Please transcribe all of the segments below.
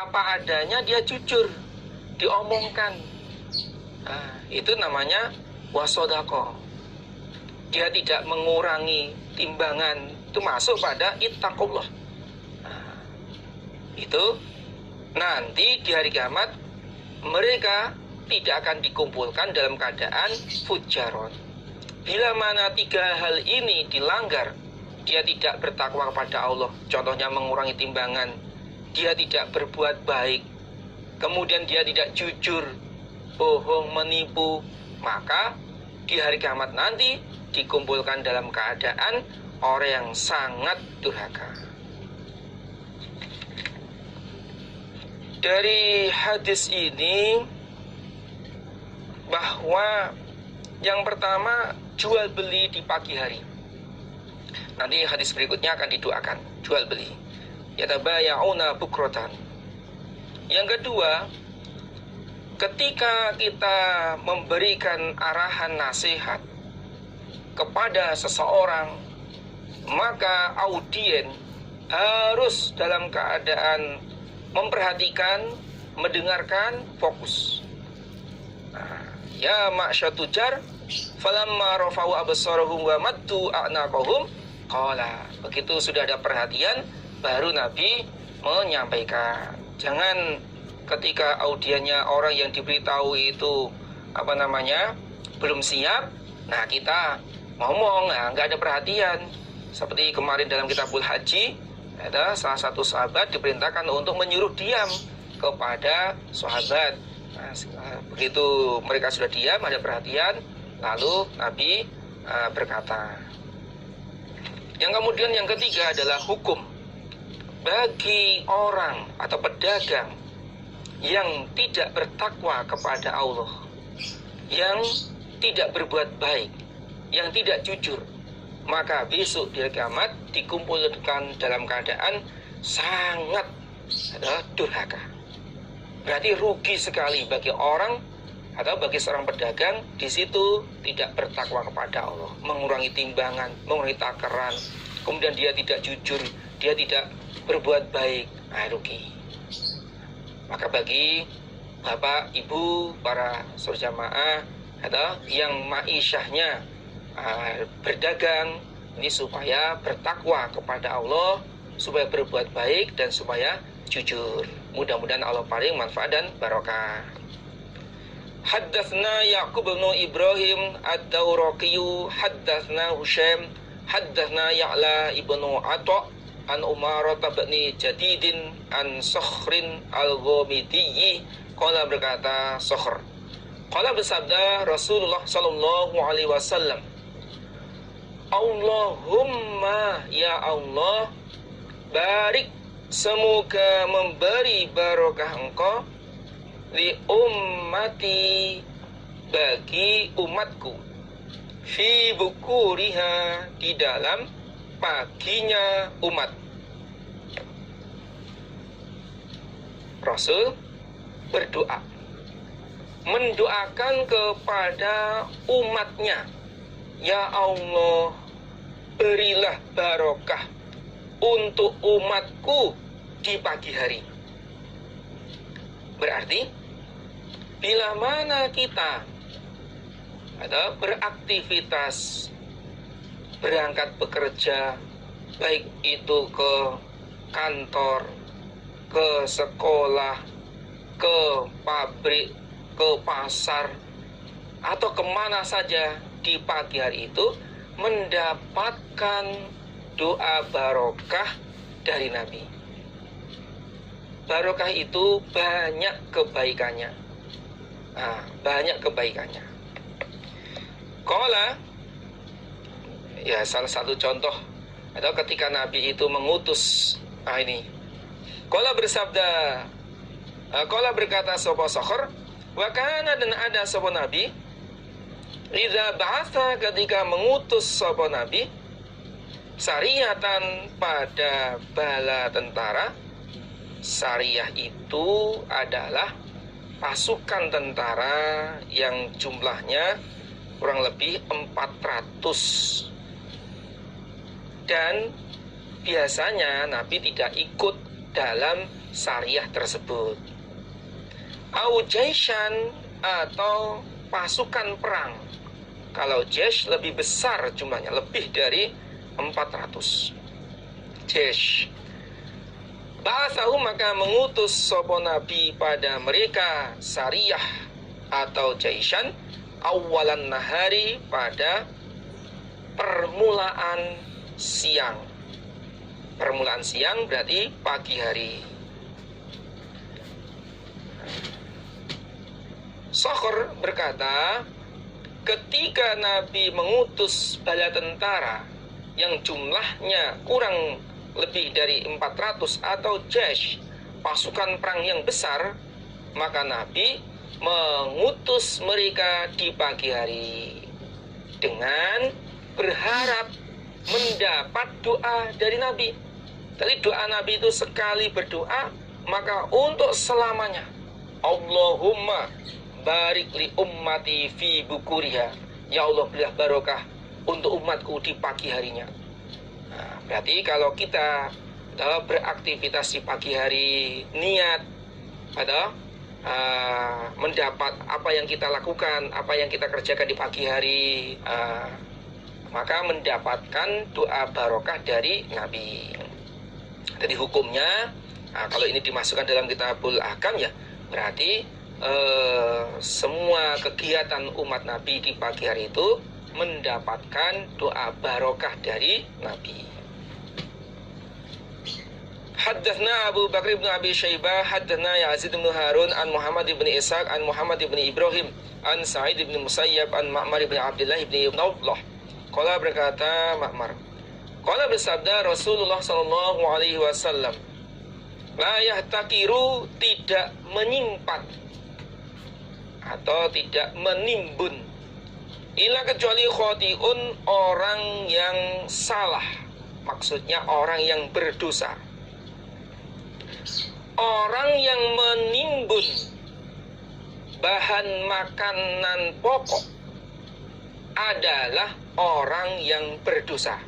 apa adanya dia jujur, diomongkan. Nah, itu namanya wasodako. Dia tidak mengurangi timbangan, itu masuk pada ittaqullah. Nah, itu nanti di hari kiamat mereka tidak akan dikumpulkan dalam keadaan fujaron. Bila mana tiga hal ini dilanggar, dia tidak bertakwa kepada Allah, contohnya mengurangi timbangan, dia tidak berbuat baik, kemudian dia tidak jujur, bohong, menipu, maka di hari kiamat nanti dikumpulkan dalam keadaan orang yang sangat durhaka. Dari hadis ini bahwa yang pertama, jual beli di pagi hari. Nanti hadis berikutnya akan didoakan, jual beli. Yatabaya'una bukratan. Yang kedua, ketika kita memberikan arahan nasihat kepada seseorang, maka audien harus dalam keadaan memperhatikan, mendengarkan, fokus. Ya ma'syatujar falamma rafa'u absarahum wa maddu a'naqahum qala. Begitu sudah ada perhatian, baru Nabi menyampaikan. Jangan ketika audiennya orang yang diberitahu itu belum siap, nah kita ngomong, nggak ada perhatian. Seperti kemarin dalam kitabul haji, ada salah satu sahabat diperintahkan untuk menyuruh diam kepada sahabat. Nah, begitu mereka sudah diam, ada perhatian, lalu Nabi berkata. Yang kemudian yang ketiga adalah hukum. Bagi orang atau pedagang yang tidak bertakwa kepada Allah, yang tidak berbuat baik, yang tidak jujur, maka besok di hari kiamat dikumpulkan dalam keadaan sangat durhaka. Berarti rugi sekali bagi orang atau bagi seorang pedagang di situ tidak bertakwa kepada Allah, mengurangi timbangan, mengurangi takaran, kemudian dia tidak jujur, dia tidak berbuat baik, rugi. Maka bagi bapak, ibu, para saudara jamaah atau yang ma'isyahnya berdagang, ini supaya bertakwa kepada Allah, supaya berbuat baik dan supaya jujur. Mudah-mudahan Allah paling manfaat dan barokah. Haddatsna Yaqub bin Ibrahim ad-Dawraqi, haddatsna Husaim, haddatsna Ya'la ibnu Atha an Umarah bin Jadidin an Sakhrin al-Ghamidiyyi. Qala berkata Sakhr, qala bersabda Rasulullah sallallahu alaihi wasallam, Allahumma ya Allah, barik, semoga memberi barokah engkau li ummati, bagi umatku, fi bukuriha, di dalam paginya umat. Rasul berdoa, mendoakan kepada umatnya, ya Allah, berilah barokah untuk umatku di pagi hari. Berarti bila mana kita ada beraktivitas, berangkat bekerja, baik itu ke kantor, ke sekolah, ke pabrik, ke pasar, atau kemana saja di pagi hari itu, mendapatkan doa barokah dari Nabi. Barokah itu banyak kebaikannya. Banyak kebaikannya. Qala, ya salah satu contoh atau ketika Nabi itu mengutus ini. Qala bersabda, qala berkata sapa Sakhr, wa kana, dan ada sapa Nabi, idza ba'atha, ketika mengutus sapa Nabi, sariyatan, pada bala tentara. Sariyah itu adalah pasukan tentara yang jumlahnya kurang lebih 400. Dan biasanya Nabi tidak ikut dalam syariah tersebut. Au jaishan, atau pasukan perang. Kalau jaish lebih besar jumlahnya, lebih dari 400 jaish. Ba'atsahu, maka mengutus sapa nabi pada mereka sariyah atau jaishan awalan nahari, pada permulaan siang. Permulaan siang berarti pagi hari. Sakhr berkata, ketika Nabi mengutus bala tentara yang jumlahnya kurang lebih dari 400 atau jaish, pasukan perang yang besar, maka Nabi mengutus mereka di pagi hari dengan berharap mendapat doa dari Nabi. Jadi doa Nabi itu sekali berdoa, maka untuk selamanya. Allahumma barik li ummati fi bukuriha. Ya Allah, berilah barokah untuk umatku di pagi harinya. Nah, berarti kalau kita beraktivitas di pagi hari, niat atau mendapat apa yang kita lakukan, apa yang kita kerjakan di pagi hari, maka mendapatkan doa barokah dari Nabi. Jadi hukumnya, kalau ini dimasukkan dalam Kitabul Ahkam, ya berarti semua kegiatan umat Nabi di pagi hari itu mendapatkan doa barokah dari Nabi. Haddatsna Abu Bakr bin Abi Syaibah, haddatsna Yazid bin Harun an Muhammad bin Ishaq an Muhammad bin Ibrahim an Sa'id bin Musayyab an Ma'mar bin Abdullah bin Nawflah. Qala, berkata Ma'mar, qala, bersabda Rasulullah sallallahu alaihi wasallam, la yahtakiru, tidak menyimpan atau tidak menimbun, ila kecuali khotiun, orang yang salah, maksudnya orang yang berdosa. Orang yang menimbun bahan makanan pokok adalah orang yang berdosa.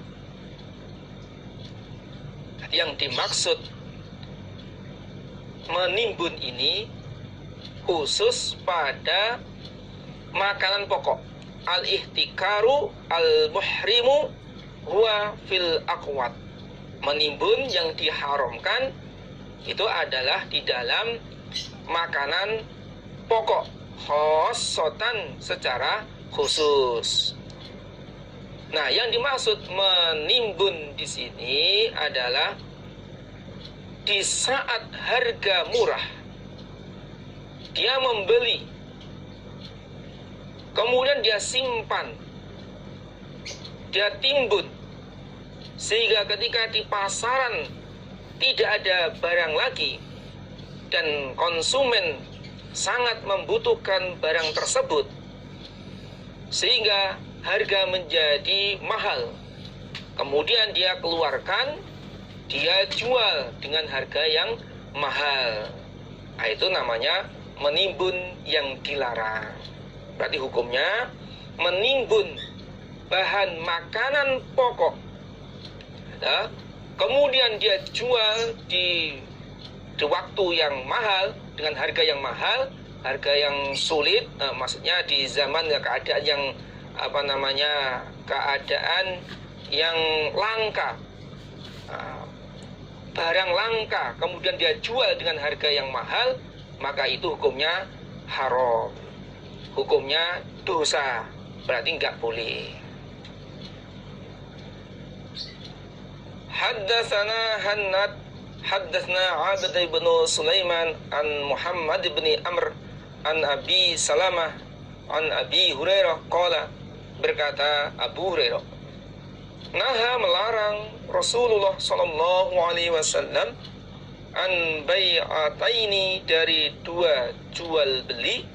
Yang dimaksud menimbun ini khusus pada makanan pokok. Al-ihtikaru al-muhrimu huwa fil aqwat. Menimbun yang diharamkan itu adalah di dalam makanan pokok, khosotan, secara khusus. Nah, yang dimaksud menimbun di sini adalah di saat harga murah dia membeli, kemudian dia simpan, dia timbun, sehingga ketika di pasaran tidak ada barang lagi dan konsumen sangat membutuhkan barang tersebut, sehingga harga menjadi mahal, kemudian dia keluarkan, dia jual dengan harga yang mahal. Nah, itu namanya menimbun yang dilarang. Berarti hukumnya menimbun bahan makanan pokok, kemudian dia jual di waktu yang mahal dengan harga yang mahal, harga yang sulit, maksudnya di zaman keadaan yang keadaan yang langka, barang langka, kemudian dia jual dengan harga yang mahal, maka itu hukumnya haram, hukumnya dosa, berarti nggak boleh. Haddatsana Hannad, haddatsna Abd bin Sulaiman an Muhammad bin Amr an Abi Salamah an Abi Hurairah qala, berkata Abu Hurairah, naha, melarang Rasulullah sallallahu alaihi wasallam an bai'ataini, dari dua jual beli,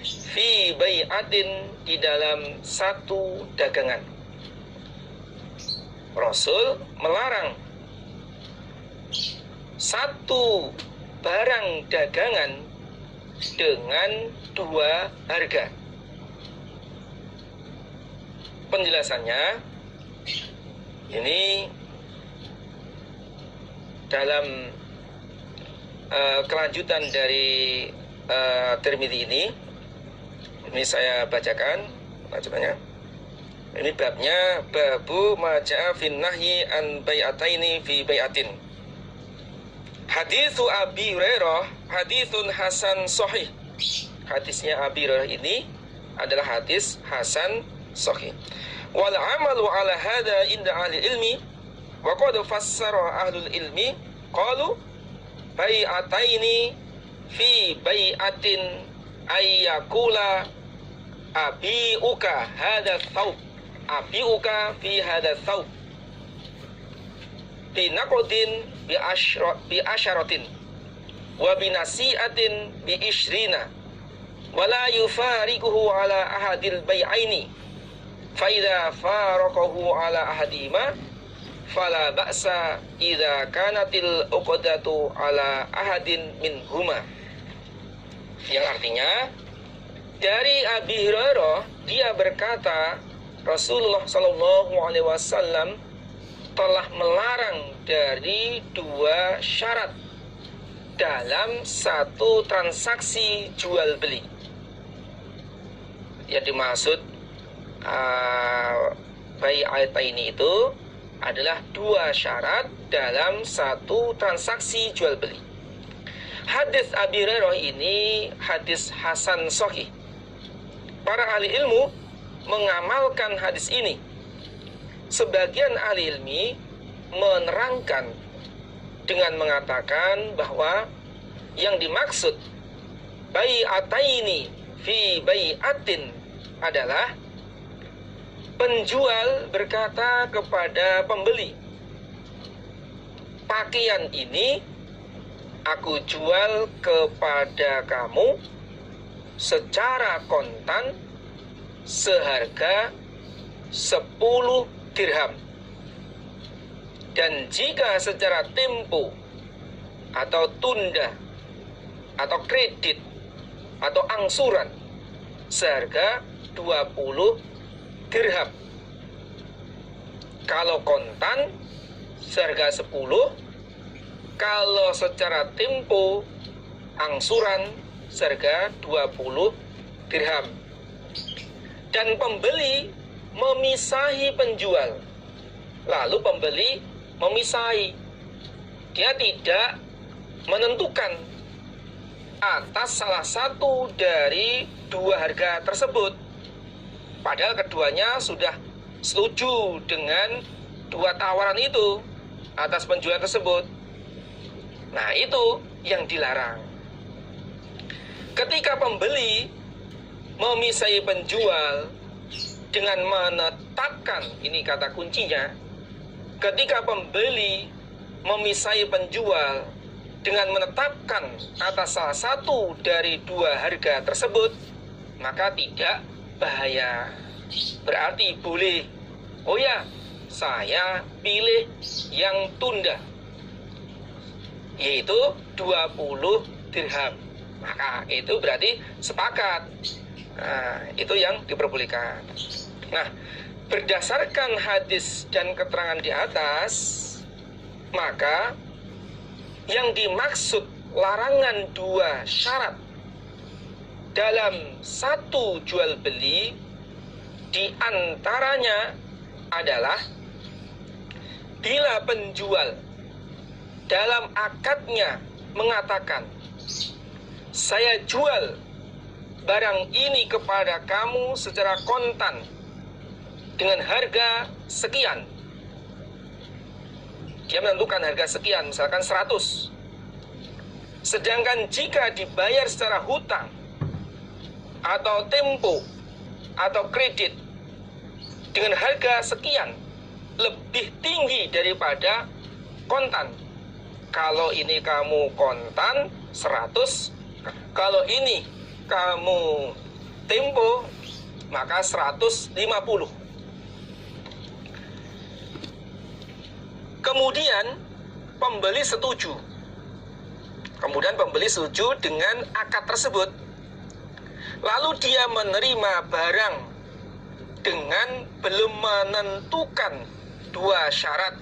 fi bai'atin, di dalam satu dagangan. Rasul melarang satu barang dagangan dengan dua harga. Penjelasannya ini dalam kelanjutan dari Tirmidzi ini. Ini saya bacakan bacanya. Ini babnya babu maja'a fin nahyi an bai'ataini fi bai'atin. Haditsu Abi Hurairah haditsun hasan sahih. Hadisnya Abi Hurairah ini adalah hadis hasan sahih. Wal amalu ala hadza inda ahli ilmi wa qad fassara ahlul ilmi qalu bai'ataini fi bai'atin ayyakula abi'uka hadza thawb abi'uka fi hadza thawb bi naqdin bi asyaratin wa bi nasi'atin bi ishrina wa la yufariquhu ala ahadil bai'aini fa idza faraqahu ala ahadima fala ba'sa idza kanatil uqdatu ala ahadin minhuma. Yang artinya dari Abi Hurairah, dia berkata Rasulullah Shallallahu Alaihi Wasallam telah melarang dari 2 syarat dalam satu transaksi jual beli. Yang dimaksud bai'ataini itu adalah 2 syarat dalam satu transaksi jual beli. Hadis Abi Hurairah ini hadis hasan sahih. Para ahli ilmu mengamalkan hadis ini. Sebagian ahli ilmi menerangkan dengan mengatakan bahwa yang dimaksud bai'ataini fi bai'atin adalah penjual berkata kepada pembeli, pakaian ini aku jual kepada kamu secara kontan seharga 10 dirham. Dan jika secara tempo atau tunda atau kredit atau angsuran seharga 20 dirham. Kalau kontan seharga 10, kalau secara tempo angsuran seharga 20 dirham. Dan pembeli memisahi penjual. Lalu pembeli memisahi. Dia tidak menentukan atas salah satu dari 2 harga tersebut. Padahal keduanya sudah setuju dengan 2 tawaran itu atas penjualan tersebut. Nah, itu yang dilarang. Ketika pembeli memisahi penjual dengan menetapkan, ini kata kuncinya, ketika pembeli memisahi penjual dengan menetapkan atas salah satu dari 2 harga tersebut, maka tidak bahaya. Berarti boleh, oh ya, saya pilih yang tunda, yaitu 20 dirham. Maka itu berarti sepakat. Nah, itu yang diperbolehkan. Nah, berdasarkan hadis dan keterangan di atas, maka yang dimaksud larangan 2 syarat dalam satu jual beli di antaranya adalah bila penjual dalam akadnya mengatakan, saya jual barang ini kepada kamu secara kontan dengan harga sekian. Dia menentukan harga sekian, misalkan 100. Sedangkan jika dibayar secara hutang atau tempo atau kredit dengan harga sekian, lebih tinggi daripada kontan. Kalau ini kamu kontan 100, kalau ini kamu tempo, maka 150. Kemudian pembeli setuju. Kemudian pembeli setuju dengan akad tersebut. Lalu dia menerima barang dengan belum menentukan 2 syarat